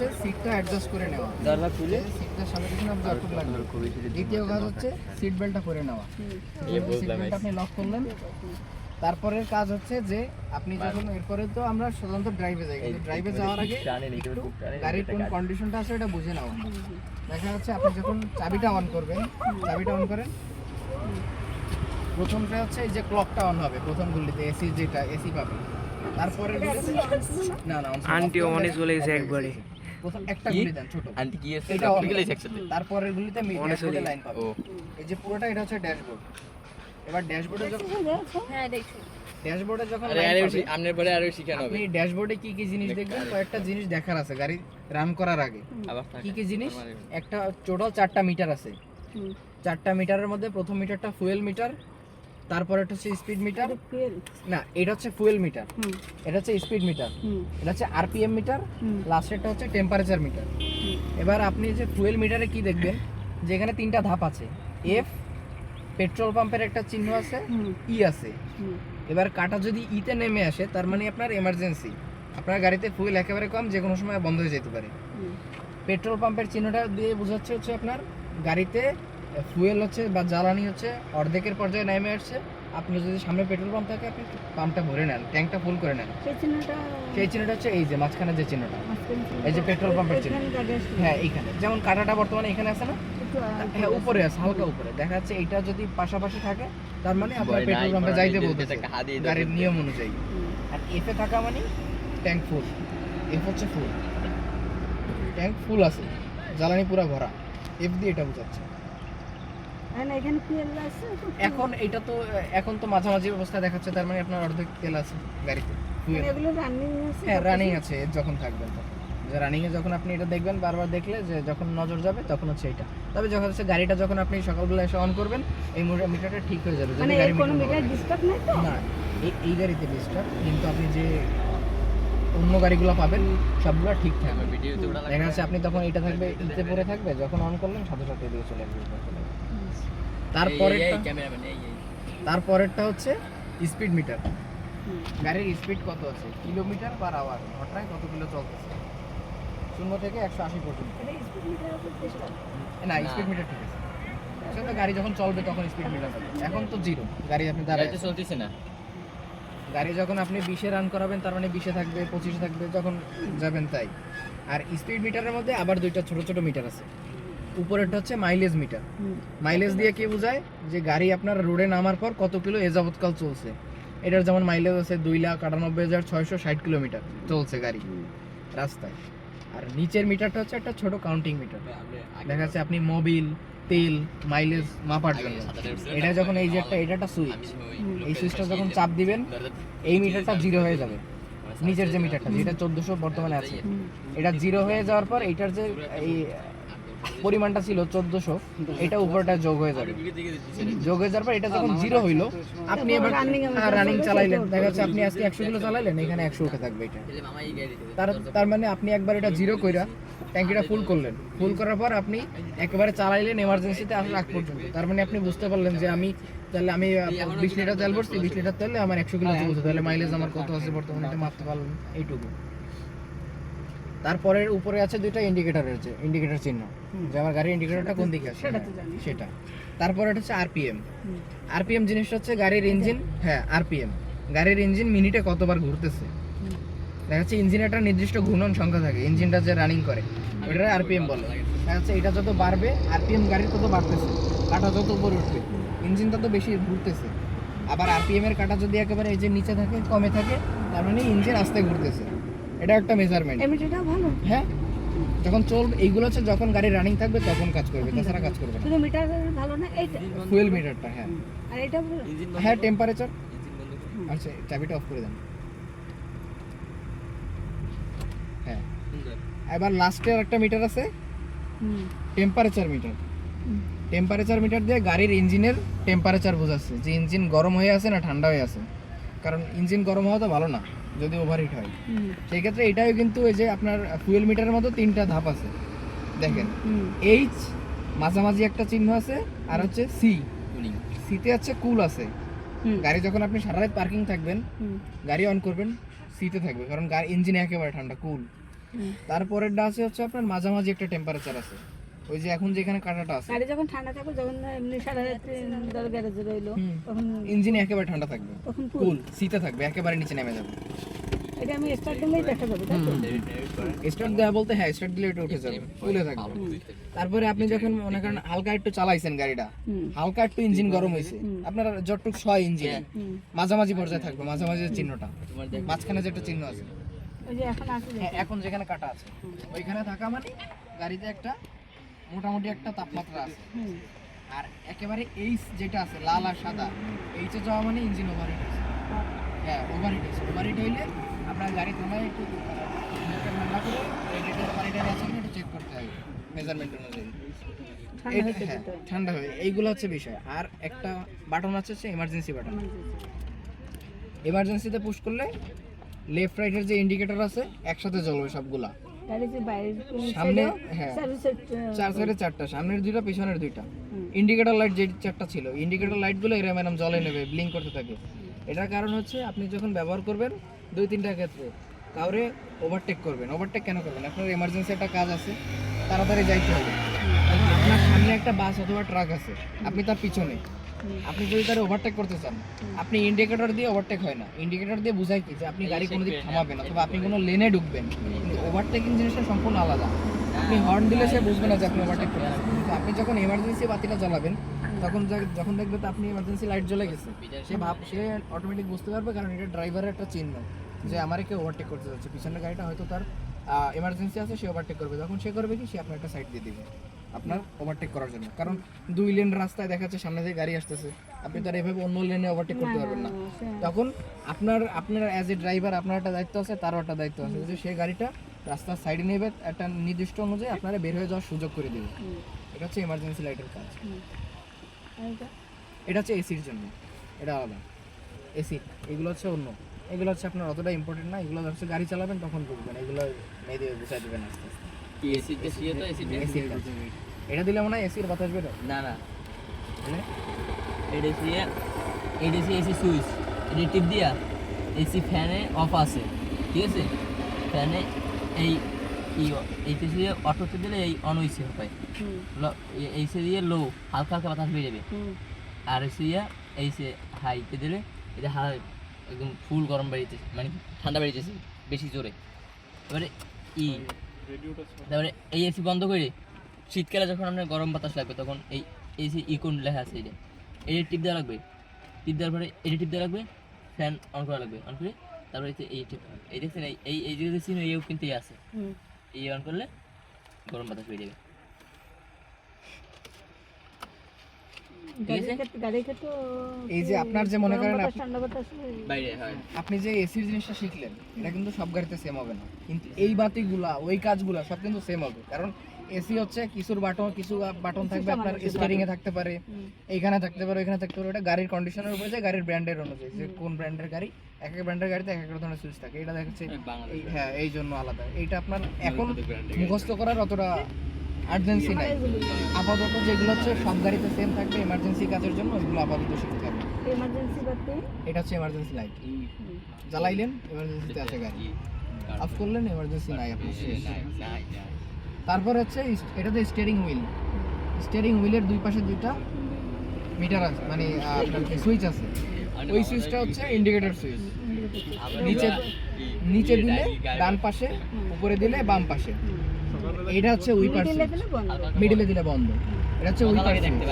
হচ্ছে সিটটা অ্যাডজাস্ট করে নেওয়া, দরজা খুলে সিটটার সামনে পিছনে আপনি যতটুকু লাগবে। দ্বিতীয় কাজ হচ্ছে সিট বেল্টটা করে নেওয়া। সিট বেল্ট আপনি লক করলেন। তারপরের কাজ হচ্ছে যে আপনি যখন এরপরে তো আমরা সাধারণত ড্রাইভে যাই, কিন্তু ড্রাইভে যাওয়ার আগে একটু গাড়ির কোন কন্ডিশনটা আছে এটা বুঝে নেওয়া। দেখা যাচ্ছে আপনি যখন চাবিটা অন করবেন, চাবিটা অন করেন, প্রথমটা হচ্ছে এই যে ক্লকটা অন হবে প্রথম গুলিতে, এসি যেটা এসি পাবে। তারপরে না না আন্টি অনে চলে গেছে একবারে। প্রথম একটা গুলি দেন ছোট, আন্টি কি আছে এটা সবগুলো একসাথে। তারপরের গুলিতে মিডিয়াতে লাইন পাবে। ও এই যে পুরোটা এটা হচ্ছে ড্যাশবোর্ড। এবার ড্যাশবোর্ডে যখন হ্যাঁ দেখছি ড্যাশবোর্ডে যখন আরে লাইন পাবে, আমনের পরে আরো শিখানো হবে। আপনি ড্যাশবোর্ডে কি কি জিনিস দেখবেন, কয়েকটা জিনিস দেখার আছে গাড়ি রান করার আগে। আবার কি কি জিনিস? একটা টোটাল 4টা মিটার আছে। 4টা মিটারের মধ্যে প্রথম মিটারটা ফুয়েল মিটার, তারপর এটা হচ্ছে স্পিড মিটার, না এটা হচ্ছে ফুয়েল মিটার, এটা হচ্ছে স্পিড মিটার, এটা হচ্ছে আরপিএম মিটার, লাস্টেরটা হচ্ছে টেম্পারেচার মিটার। এবার আপনি যে ফুয়েল মিটারে কি দেখবেন, যেখানে 3টা ধাপ আছে, এফ, পেট্রোল পাম্পের একটা চিহ্ন আছে, ই আছে। এবার কাটা যদি ইতে নেমে আসে তার মানে আপনার এমার্জেন্সি, আপনার গাড়িতে ফুয়েল একেবারে কম, যে কোনো সময় বন্ধ হয়ে যেতে পারে। পেট্রোল পাম্পের চিহ্নটা দিয়ে বোঝাচ্ছে হচ্ছে আপনার গাড়িতে ফুয়েল হচ্ছে বা জ্বালানি হচ্ছে অর্ধেকের পর্যায়ে নেমে আসছে। আপনি যদি সামনে পেট্রোল পাম্প থাকে আপনি পাম্পটা ভরে নেন, ট্যাঙ্কটা ফুল করে নেন। সেই চিহ্নটা হচ্ছে এই যে মাঝখানে যে চিহ্নটা, এই যে পেট্রোল পাম্পের চিহ্ন। হ্যাঁ এইখানে যেমন কাটাটা বর্তমানে এখানে আছে না, হ্যাঁ উপরে আছে, হালকা উপরে দেখা যাচ্ছে। এইটা যদি পাশাপাশি থাকে তার মানে আপনার পেট্রোল পাম্পে যাইতে বলতেছে গাড়ির নিয়ম অনুযায়ী। আর এফে থাকা মানে ট্যাঙ্ক ফুল, এফ হচ্ছে ফুল, ট্যাঙ্ক ফুল আছে, জ্বালানি পুরো ভরা, এফ দিয়ে এটা বোঝাচ্ছে। এখন এটা তো এখন তো মাঝামাঝি অবস্থা দেখাচ্ছে, তার মানে আপনার অর্ধেক তেল আছে গাড়িতে, হ্যাঁ রানিং আছে যখন থাকবেন তখন। যে রানিং এ যখন আপনি এটা দেখবেন, বারবার দেখলে যে যখন নজর যাবে তখন হচ্ছে এটা। তবে যখন হচ্ছে গাড়িটা যখন আপনি সকালবেলা এসে অন করবেন এই মিটারটা ঠিক হয়ে যাবে। মানে এর কোনো মিটার ডিস্টার্ব নাই তো? না এই গাড়িতে ডিস্টার্ব, কিন্তু আপনি যে অন্য গাড়িগুলো পাবেন সবগুলো ঠিক থাকবে। দেখা যাচ্ছে আপনি তখন এটা থাকবে ইতে পরে থাকবে, যখন অন করলেন সাথে সাথে দিয়ে চলে আসবে। তারপরেরটা হচ্ছে স্পিড মিটার, গাড়ির স্পিড কত আছে কিলোমিটার পার আওয়ার, ঘন্টায় কত কিলো চলতেছে 0 থেকে 180 পর্যন্ত। না স্পিড মিটার ঠিক আছে, আসলে গাড়ি যখন চলবে তখন স্পিড মিটার হবে। এখন তো জিরো, গাড়ি আপনি দাঁড়াইতে চলতেছে না। গাড়ি যখন আপনি 20-এ রান করাবেন তার মানে 20-এ থাকবে, 25-এ থাকবে, যখন যাবেন তাই। আর স্পিড মিটারের মধ্যে আবার দুইটা ছোট ছোট মিটার আছে। উপরেরটা হচ্ছে মাইলেজ মিটার। মাইলেজ দিয়ে কি বোঝায়, যে গাড়ি আপনার রোডে নামার পর কত কিলো এ যাবৎকাল চলছে। এটার যেমন মাইলেজ আছে 2,98,660 কিলোমিটার চলছে গাড়ি রাস্তায়। আর নিচের মিটারটা হচ্ছে একটা ছোট কাউন্টিং মিটার, দেখা যাচ্ছে আপনি মোবিল, তেল, মাইলেজ মাপার জন্য। এটা যখন এই যে একটা সুইচ, এই সুইচটা যখন চাপ দিবেন এই মিটারটা জিরো হয়ে যাবে। নিচের যে মিটারটা যেটা 1400 বর্তমানে আছে, এটা জিরো হয়ে যাওয়ার পর এইটার যে এই পরিমাণটা ছিল 1400, এটা উপরটা যোগ হয়ে যাবে। যোগ হয়ে যাওয়ার পর এটা যখন জিরো হইলো, আপনি এবার রানিং চালাইলেন, দেখা যাচ্ছে আপনি আজকে 100 কিলো চালাইলেন, এখানে 100 উঠে থাকবে এটা। তার মানে আপনি একবার এটা জিরো কইরা ট্যাঙ্কিটা ফুল করলেন, ফুল করার পর আপনি একেবারে চালাইলেন এমার্জেন্সিতে আসার আগ পর্যন্ত। তার মানে আপনি বুঝতে পারলেন যে আমি 20 লিটার তেল ভরছি, 20 লিটার তেলে আমার 100 কিলো চলছে, তাহলে মাইলেজ আমার কত আছে বর্তমানে এটা মাপতে পারলেন এইটুকু। তারপরে উপরে আছে দুইটা ইন্ডিকেটর আছে, ইন্ডিকেটর চিহ্ন, যে আমার গাড়ির ইন্ডিকেটরটা কোন দিকে আছে সেটা। তারপরে এটা হচ্ছে আরপিএম। আরপিএম জিনিসটা হচ্ছে গাড়ির ইঞ্জিন, হ্যাঁ আরপিএম গাড়ির ইঞ্জিন মিনিটে কতবার ঘুরতেছে। দেখা যাচ্ছে ইঞ্জিনের একটা নির্দিষ্ট ঘূর্ণন সংখ্যা থাকে, ইঞ্জিনটা যে রানিং করে ওটা আরপিএম বলে। দেখা যাচ্ছে এটা যত বাড়বে আরপিএম গাড়ির তত বাড়তেছে, কাটা যত উপরে উঠবে ইঞ্জিন তত বেশি ঘুরতেছে। আবার আরপিএম এর কাটা যদি একেবারে এই যে নিচে থাকে, কমে থাকে, তার মানে ইঞ্জিন আস্তে ঘুরতেছে। এটা একটা মেজারমেন্ট। এমনিটা ভালো। হ্যাঁ যখন চলবে এইগুলো হচ্ছে যখন গাড়ি রানিং থাকবে তখন কাজ করবে, তাছাড়া কাজ করবে না। শুধু মিটার ভালো না, এইটা ফুয়েল মিটারটা, হ্যাঁ। আর এটা ভালো, হ্যাঁ টেম্পারেচার। আচ্ছা চাবিটা অফ করে দেন। হ্যাঁ এবার লাস্টের একটা মিটার আছে টেম্পারেচার মিটার। টেম্পারেচার মিটার দিয়ে গাড়ির ইঞ্জিনের টেম্পারেচার বোঝাচ্ছে, যে ইঞ্জিন গরম হয়ে আছে না ঠান্ডা হয়ে আছে। কারণ ইঞ্জিন গরম হওয়া তো ভালো না যদি ওভারহিট হয়। সেই ক্ষেত্রে এটাও কিন্তু এই যে আপনার ফুয়েল মিটারের মতো 3টা ধাপ আছে দেখেন। এইচ মাঝামাঝি একটা চিহ্ন আছে, আর হচ্ছে সি, সিতে হচ্ছে কুল আছে। গাড়ি যখন আপনি সারা রাত পার্কিং থাকবেন, গাড়ি অন করবেন সিতে থাকবে, কারণ গাড়ি ইঞ্জিন একেবারে ঠান্ডা কুল। তারপরেরটা আছে হচ্ছে আপনার মাঝামাঝি একটা টেম্পারেচার আছে, ওই যে এখন যেখানে কাঁটাটা আছে গাড়ি যখন ঠান্ডা থাকবে, যখন এমনি সারা রাত্রি ধর গ্যারেজে রইলো, তখন ইঞ্জিন একেবারে ঠান্ডা থাকবে, তখন কুল শীতে থাকবে, একেবারে নিচে নেমে যাবে। এটা আমি স্টার্ট দিলেই দেখা যাবে, তাই তো? স্টার্ট দেওয়া বলতে হ্যাঁ স্টার্ট দিলে এটা উঠে যাবে, কুলে থাকবে। তারপরে আপনি যখন মনে করেন হালকা একটু চালাইছেন গাড়িটা, হালকা একটু ইঞ্জিন গরম হয়েছে, আপনার যতটুকু ছয় ইঞ্জিন মাঝামাঝি পর্যায়ে থাকবে, মাঝামাঝি যে চিহ্নটা, মাঝখানে যে একটা চিহ্ন আছে, ওই যে এখন আছে যে, হ্যাঁ এখন যেখানে কাটা আছে ওইখানে থাকা মানে গাড়িতে একটা মোটামুটি একটা তাপমাত্রা আছে। আর একেবারে এইচ যেটা আছে লাল আর সাদা, এইচে যাওয়া মানে ইঞ্জিন ওভারহিট হয়েছে। হ্যাঁ ওভারহিট হয়েছে, ওভারহিট হইলে আপনার গাড়ি থামায় একটু ঠান্ডা করে রেডিয়েটর পানিটা আছে কিনা একটু চেক করতে হবে মেজারমেন্ট অনুযায়ী। ঠান্ডা হতে হ্যাঁ দিতে হয়। ঠান্ডা হয়ে এইগুলো হচ্ছে বিষয়। আর একটা বাটন আছে হচ্ছে এমার্জেন্সি বাটন, এমার্জেন্সিতে পুশ করলে লেফট রাইটের যে ইন্ডিকেটর আছে একসাথে জ্বলবে সবগুলা। গাড়ি যে বাইরের সামনে সাইডেও হ্যাঁ সার্ভিসের চার সাইডে চারটা, সামনের দুইটা পিছনের দুইটা। ইন্ডিকেটর লাইট যে চারটা ছিল, ইন্ডিকেটর লাইটগুলো এরকম এরকম জ্বলে নেবে, ব্লিঙ্ক করতে থাকে। এটার কারণ হচ্ছে আপনি যখন ব্যবহার করবেন দুই তিনটা ক্ষেত্রে কাউরে ওভারটেক করবেন। ওভারটেক কেন করবেন? আপনার এমার্জেন্সি একটা কাজ আছে, তাড়াতাড়ি যাইতে হবে, এখন আপনার সামনে একটা বাস অথবা ট্রাক আছে, আপনি তার পিছনে, আপনি যদি তার ওভারটেক করতে চান, আপনি ইন্ডিকেটর দিয়ে ওভারটেক হয় না। ইন্ডিকেটর দিয়ে বোঝায় কি যে আপনি গাড়ি কোনো দিক থামাবেন অথবা আপনি কোনো লেনে ঢুকবেন, কিন্তু ওভারটেকিং জিনিসটা সম্পূর্ণ আলাদা। আপনি হর্ন দিলে সে বুঝবে না যে আপনি ওভারটেক করতেছেন, কিন্তু আপনি যখন এমার্জেন্সি বাতিটা জ্বালাবেন তখন যখন দেখবে তো আপনি এমার্জেন্সি লাইট জ্বলে গেছে, সে অটোমেটিক বুঝতে পারবে, কারণ এটা ড্রাইভারের একটা চিহ্ন যে আমার কেউ ওভারটেক করতে যাচ্ছে। পিছনের গাড়িটা হয়তো তার এমার্জেন্সি আছে, সে ওভারটেক করবে, তখন সে করবে কি, সে আপনার একটা সাইড দিয়ে দিবে আপনার ওভারটেক করার জন্য। কারণ দুই লেন রাস্তায় দেখা যাচ্ছে সামনে দিয়ে গাড়ি আসতেছে, আপনি তার এভাবে অন্য লেনে ওভারটেক করতে পারবেন না। তখন আপনার অ্যাজ এ ড্রাইভার আপনার একটা দায়িত্ব আছে, তারও একটা দায়িত্ব আছে যে সে গাড়িটা রাস্তার সাইডে নেবে, একটা নির্দিষ্ট অনুযায়ী আপনারা বের হয়ে যাওয়ার সুযোগ করে দেবে। এটা হচ্ছে এমার্জেন্সি লাইটের কাজ। এটা হচ্ছে এসির জন্য, এটা আলাদা এসি। এগুলো হচ্ছে অন্য, এগুলো হচ্ছে আপনার অতটা ইম্পর্টেন্ট না, এগুলো হচ্ছে গাড়ি চালাবেন তখন বুঝবেন, এগুলো মেয়ে দিয়ে বুঝাই দেবেন আস্তে আস্তে। কি এসি কে সিয়ে তো এসি এসির কাজ। এটা দিলে মনে হয় এসির বাতাস বেরো না না মানে এটা সি এসি সুইচ, এটা টিপ দিয়া এসি ফ্যানে অফ আছে, ঠিক আছে, ফ্যানে এই এইতে দিয়ে অটোতে দিলে এই অন হইছে হয়, এইসে দিয়ে লো হালকা হালকা বাতাস বেরিয়ে যাবে, আর এসে দিয়ে এইসে হাইতে দিলে এটা একদম ফুল গরম বেরিয়েছে, মানে ঠান্ডা বেরিয়েছে বেশি জোরে। এবারে তারপরে এই এসি বন্ধ করে শীতকালে যখন আপনার গরম বাতাস লাগবে তখন এই এসি ইকোন লেখা আছে, এটা টিপ দেওয়া লাগবে, টিপ দেওয়ার পরে এটা টিপ দেওয়া লাগবে, ফ্যান অন করা লাগবে, অন করে তারপরে এই টিপ, এই দেখছেন এই যে দেখছেন এইও কিন্তু আছে, এই অন করলে গরম বাতাস বেরিয়ে যাবে। এই যে আপনার যে মনে করেন বাইরে হয় আপনি যে এসির জিনিসটা শিখলেন, এটা কিন্তু সব গাড়িতে সেম হবে না, কিন্তু এই বাতিগুলা ওই কাজগুলা সব কিন্তু সেম হবে। কারণ এসি হচ্ছে কিছু বাটন থাকবে আপনার স্টিয়ারিং এ থাকতে পারে, এইখানে থাকতে পারে, ওইখানে থাকতে পারে, ওটা গাড়ির কন্ডিশনের উপরে যায়, গাড়ির ব্র্যান্ডের অনুযায়ী যে কোন ব্র্যান্ডের গাড়ি, এক এক ব্র্যান্ডের গাড়িতে এক এক ধরনের সুইচ থাকে। এটা দেখাচ্ছে হ্যাঁ এই জন্য আলাদা। এইটা আপনার এখন মুখস্থ করার অতটা আর্জেন্সি নাই। আপাতত যেগুলো হচ্ছে সব গাড়িতে সেম থাকবে এমার্জেন্সি কাজের জন্য, ওইগুলো আপাতত শিখতে হবে। এমার্জেন্সি বাতি, এটা হচ্ছে এমার্জেন্সি লাইট, জ্বালাইলেন এমার্জেন্সিতে আছে গাড়ি, অফ করলেন এমার্জেন্সি নাই আপনার শেষ। তারপর হচ্ছে এটাতে স্টিয়ারিং হুইল, স্টিয়ারিং হুইলের দুই পাশে দুইটা মিটার আছে, মানে আপনার সুইচ আছে, ওই সুইচটা হচ্ছে ইন্ডিকেটর সুইচ। নিচে দিলে ডান পাশে, উপরে দিলে বাম পাশে। এটা হচ্ছে উইপার সুইচ, মিডলে দিলে বন্ধ। এটা হচ্ছে উইপার সুইচ।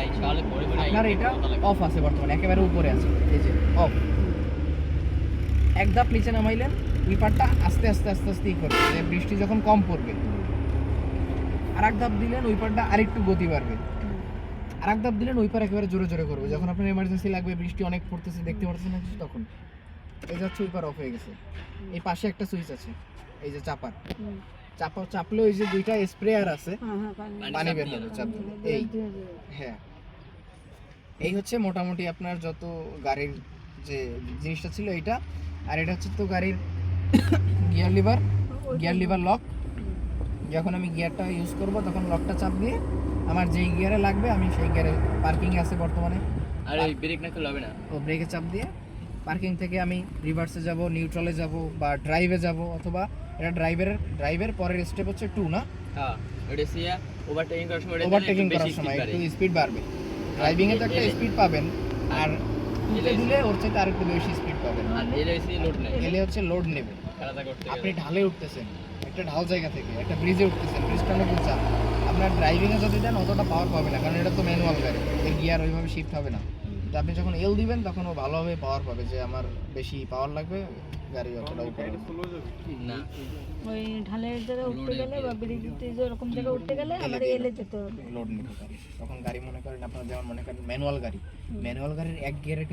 আপনার এটা অফ আছে বর্তমানে, একেবারে উপরে আছে, এই যে অফ। এক ধাপ নিচে নামাইলেন, উইপারটা আস্তে আস্তে আস্তে আস্তে করবে, যে বৃষ্টি যখন কম পড়বে। আর এক ধাপ দিলেন, উইপারটা আরেকটু গতি বাড়বে। আর এক ধাপ দিলেন, উইপার একেবারে জোরে জোরে করবে, যখন আপনার এমার্জেন্সি লাগবে, বৃষ্টি অনেক পড়তেছে, দেখতে পাচ্ছেন না কিছু, তখন এই যে হচ্ছে উইপার অফ হয়ে গেছে। এই পাশে একটা সুইচ আছে, এই যে চাপলে ওই যে দুইটা স্প্রেয়ার আছে, পানি বের হবে চাপ দিলে। এই হ্যাঁ, এই হচ্ছে মোটামুটি আপনার যত গাড়ির যে জিনিসটা ছিল এইটা। আর এটা হচ্ছে তো গাড়ির গিয়ার লিভার লক। যখন আমি গিয়ারটা ইউজ করব তখন লকটা চাপ দিয়ে আমার যেই গিয়ারে লাগবে আমি সেই গিয়ারে, পার্কিংয়ে আছে বর্তমানে, আর এই ব্রেক না করলে হবে না, ও ব্রেকে চাপ দিয়ে পার্কিং থেকে আমি রিভার্সে যাব, নিউট্রালে যাব, বা ড্রাইভে যাব, অথবা এটা ড্রাইভের পরের স্টেপ হচ্ছে 2 না? হ্যাঁ ওটা সিয়া ওভারটেকিং করার সময় ওভারটেকিং করার সময় একটু স্পিড বাড়বে। ড্রাইভিং এ তো একটা স্পিড পাবেন, আর টুতে দিলে ওর চাইতে আরেকটু বেশি স্পিড পাবেন। আর এলে হচ্ছে লোড নেই, এলে হচ্ছে লোড নেবে। খেলাটা করতে আপনি ঢালে উঠতেছেন, একটা ঢাল জায়গা থেকে একটা ব্রিজে উঠতেছেন, ব্রিজটা অনেক উঁচা, আপনার ড্রাইভিং এ যদি দেন অতটা পাওয়ার পাবে না, কারণ এটা তো ম্যানুয়াল গাড়ি, এর গিয়ার ওইভাবে শিফট হবে না। তো আপনি যখন এল দিবেন তখন ও ভালোভাবে পাওয়ার পাবে, যে আমার বেশি পাওয়ার লাগবে, গাড়ি অতটা উপরে না। ওই ঢালের জায়গায় উঠতে গেলে বা ব্রিজে যেরকম জায়গায় উঠতে গেলে আমার এলে যেতে হবে। লোড নিতে পারে। তখন গাড়ি মনে করেন আপনার, যেমন মনে করেন ম্যানুয়াল গাড়ির এক গিয়ারে